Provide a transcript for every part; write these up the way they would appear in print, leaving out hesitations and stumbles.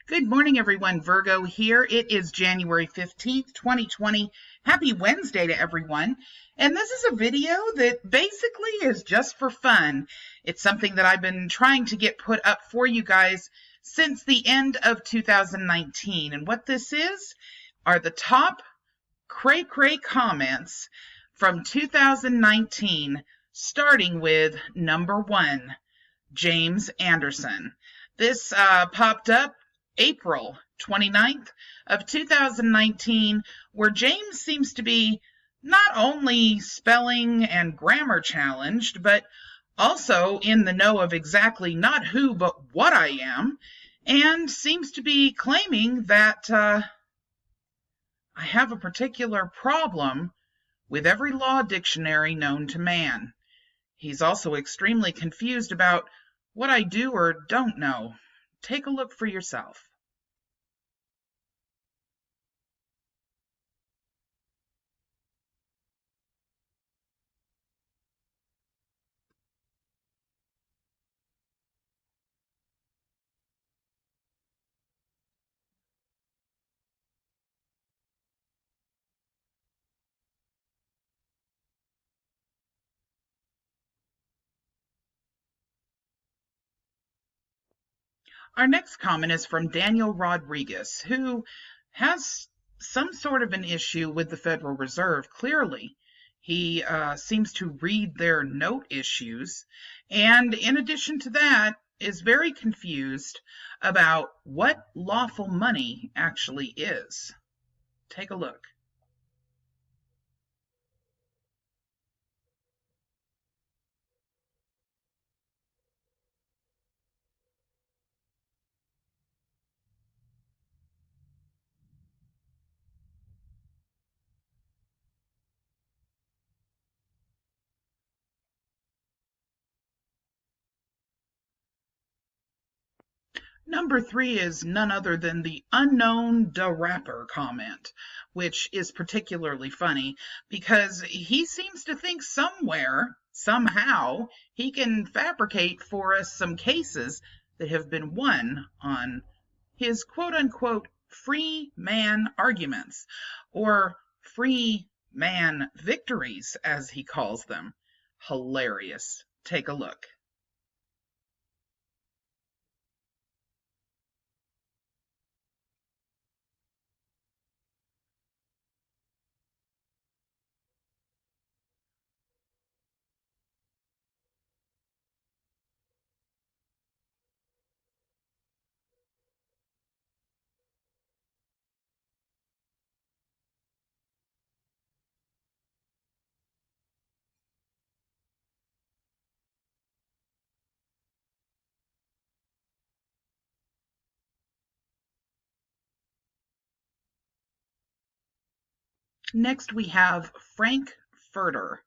Good morning, everyone. Virgo here. It is January 15th, 2020. Happy Wednesday to everyone. And this is a video that basically is just for fun. It's something that I've been trying to get put up for you guys since the end of 2019. And what this is are the top Cray comments from 2019, starting with number 1, James Anderson. This popped up April 29th of 2019, where James seems to be not only spelling and grammar challenged, but also in the know of exactly not who but what I am, and seems to be claiming that I have a particular problem with every law dictionary known to man. He's also extremely confused about what I do or don't know. Take a look for yourself. Our next comment is from Daniel Rodriguez, who has some sort of an issue with the Federal Reserve, clearly. He seems to read their note issues, and in addition to that, is very confused about what lawful money actually is. Take a look. Number 3 is none other than the unknown da rapper comment, which is particularly funny because he seems to think somewhere, somehow, he can fabricate for us some cases that have been won on his quote unquote free man arguments, or free man victories, as he calls them. Hilarious. Take a look. Next, we have Frank Furter.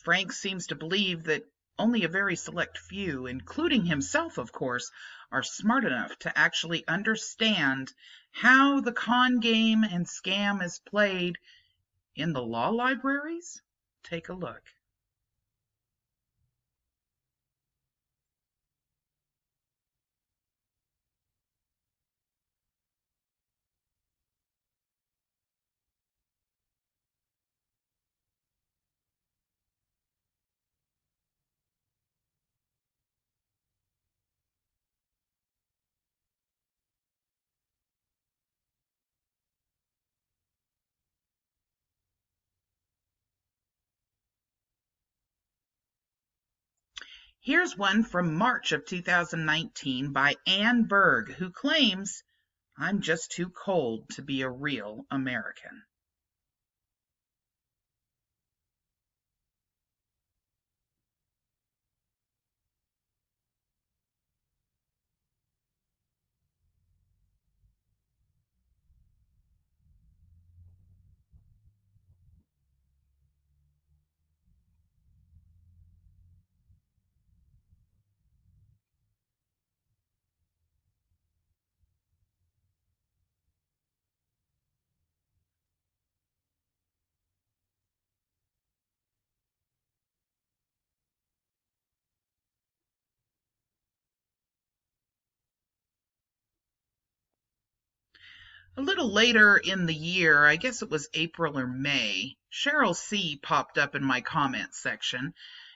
Frank seems to believe that only a very select few, including himself, of course, are smart enough to actually understand how the con game and scam is played in the law libraries. Take a look. Here's one from March of 2019 by Ann Berg, who claims, "I'm just too cold to be a real American." A little later in the year, I guess it was April or May, Cheryl C. popped up in my comments section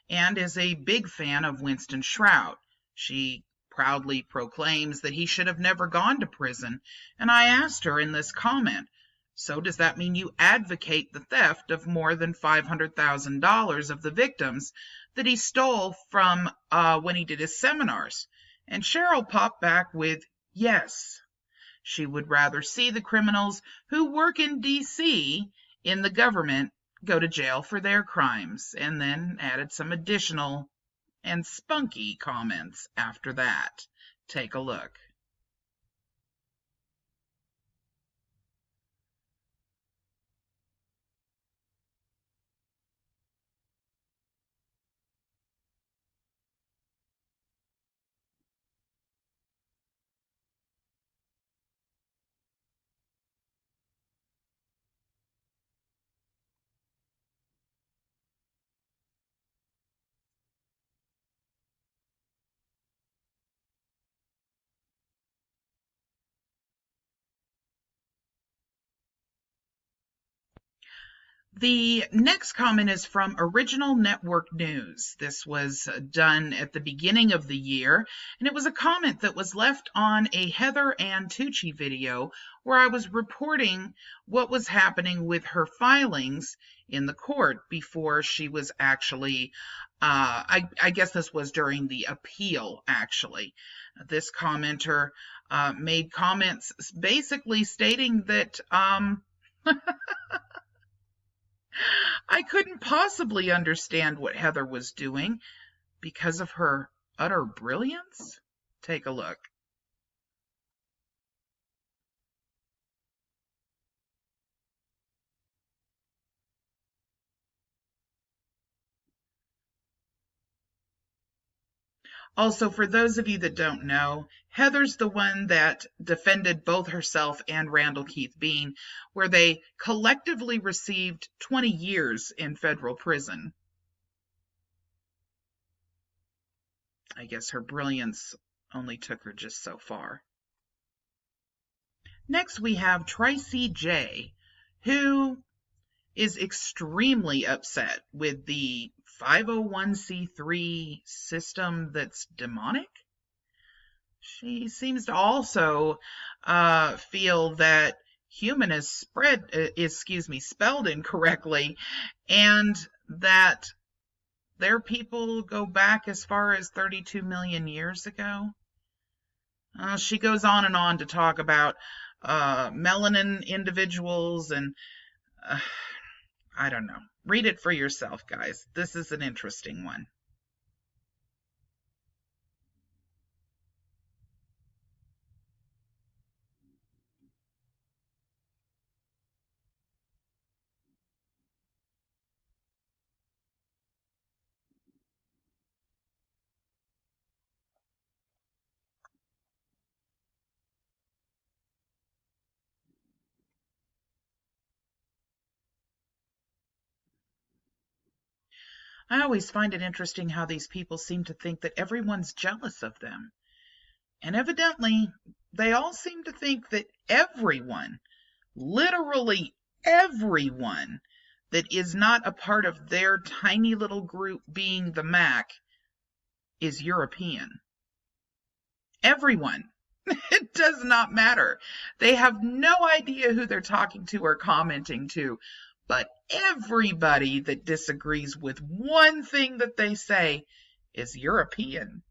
and is a big fan of Winston Shrout. She proudly proclaims that he should have never gone to prison, and I asked her in this comment, so does that mean you advocate the theft of more than $500,000 of the victims that he stole from when he did his seminars? And Cheryl popped back with, yes. She would rather see the criminals who work in D.C. in the government go to jail for their crimes, and then added some additional and spunky comments after that. Take a look. The next comment is from Original Network News. This was done at the beginning of the year, and it was a comment that was left on a Heather Ann Tucci video where I was reporting what was happening with her filings in the court before she was actually, I guess this was during the appeal, actually. This commenter made comments basically stating that I couldn't possibly understand what Heather was doing because of her utter brilliance. Take a look. Also, for those of you that don't know, Heather's the one that defended both herself and Randall Keith Bean, where they collectively received 20 years in federal prison. I guess her brilliance only took her just so far. Next, we have Tracy J., who is extremely upset with the 501c3 system that's demonic. She seems to also feel that human is spelled incorrectly, and that their people go back as far as 32 million years ago. She goes on and on to talk about melanin individuals, and I don't know. Read it for yourself, guys. This is an interesting one. I always find it interesting how these people seem to think that everyone's jealous of them. And evidently, they all seem to think that everyone, literally everyone, that is not a part of their tiny little group being the Mac is European. Everyone. It does not matter. They have no idea who they're talking to or commenting to, but everybody that disagrees with one thing that they say is European.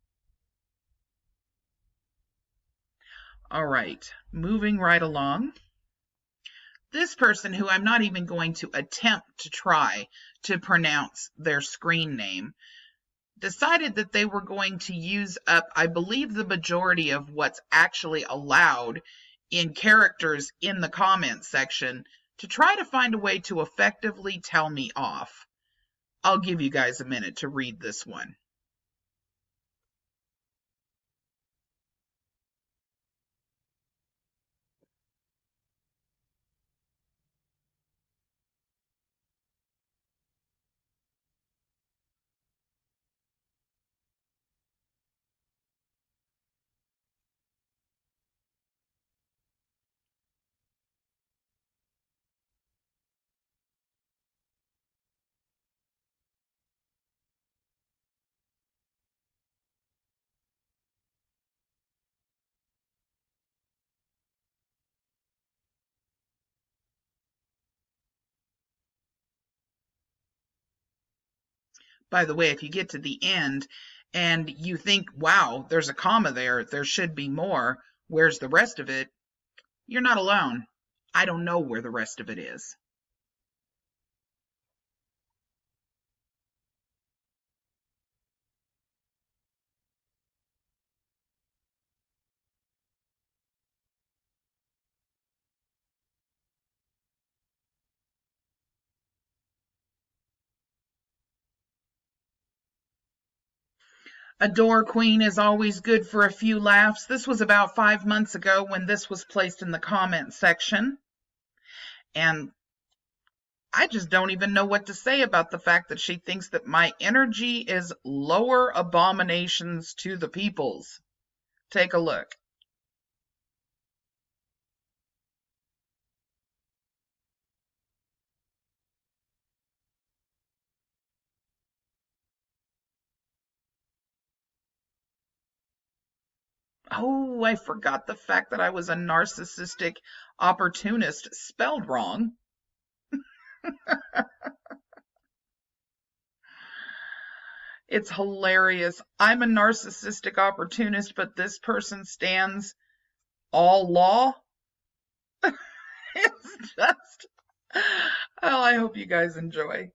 All right, moving right along. This person, who I'm not even going to attempt to try to pronounce their screen name, decided that they were going to use up, I believe, the majority of what's actually allowed in characters in the comments section to try to find a way to effectively tell me off. I'll give you guys a minute to read this one. By the way, if you get to the end and you think, wow, there's a comma there should be more, where's the rest of it? You're not alone. I don't know where the rest of it is. Adore Queen is always good for a few laughs. This was about 5 months ago when this was placed in the comment section. And I just don't even know what to say about the fact that she thinks that my energy is lower abominations to the peoples. Take a look. Oh, I forgot the fact that I was a narcissistic opportunist spelled wrong. It's hilarious. I'm a narcissistic opportunist, but this person stands all law. It's just, oh, I hope you guys enjoy.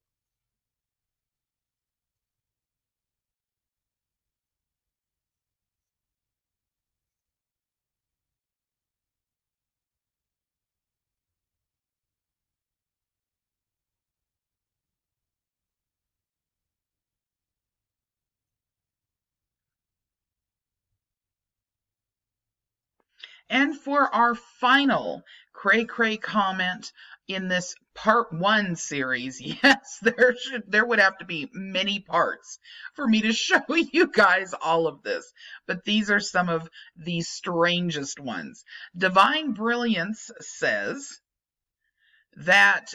And for our final Cray comment in this part 1 series, yes, there would have to be many parts for me to show you guys all of this, but these are some of the strangest ones. Divine Brilliance says that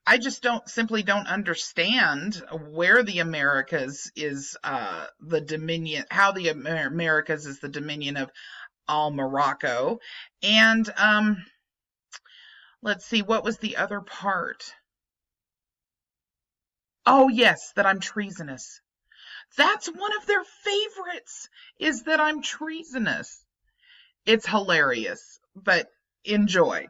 I just simply don't understand where the Americas is the dominion, how the Americas is the dominion of all Morocco. And let's see, what was the other part? Oh, yes, that I'm treasonous. That's one of their favorites, is that I'm treasonous. It's hilarious, but enjoy.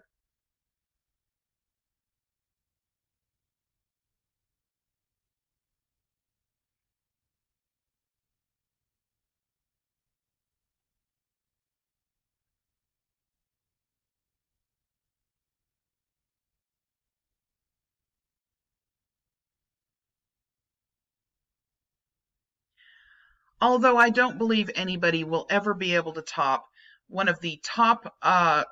Although I don't believe anybody will ever be able to top one of the top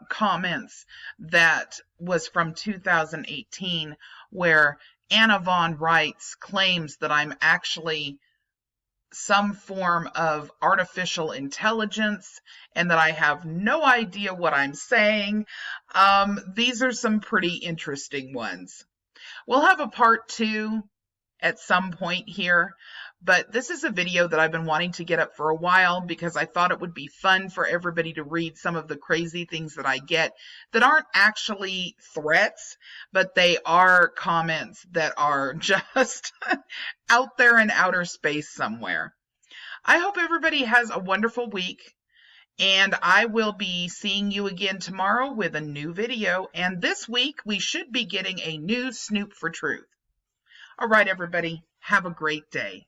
comments that was from 2018, where Anna Von Reitz claims that I'm actually some form of artificial intelligence and that I have no idea what I'm saying. These are some pretty interesting ones. We'll have a part 2 at some point here, but this is a video that I've been wanting to get up for a while because I thought it would be fun for everybody to read some of the crazy things that I get that aren't actually threats, but they are comments that are just out there in outer space somewhere. I hope everybody has a wonderful week, and I will be seeing you again tomorrow with a new video, and this week we should be getting a new Snoop for Truth. All right, everybody, have a great day.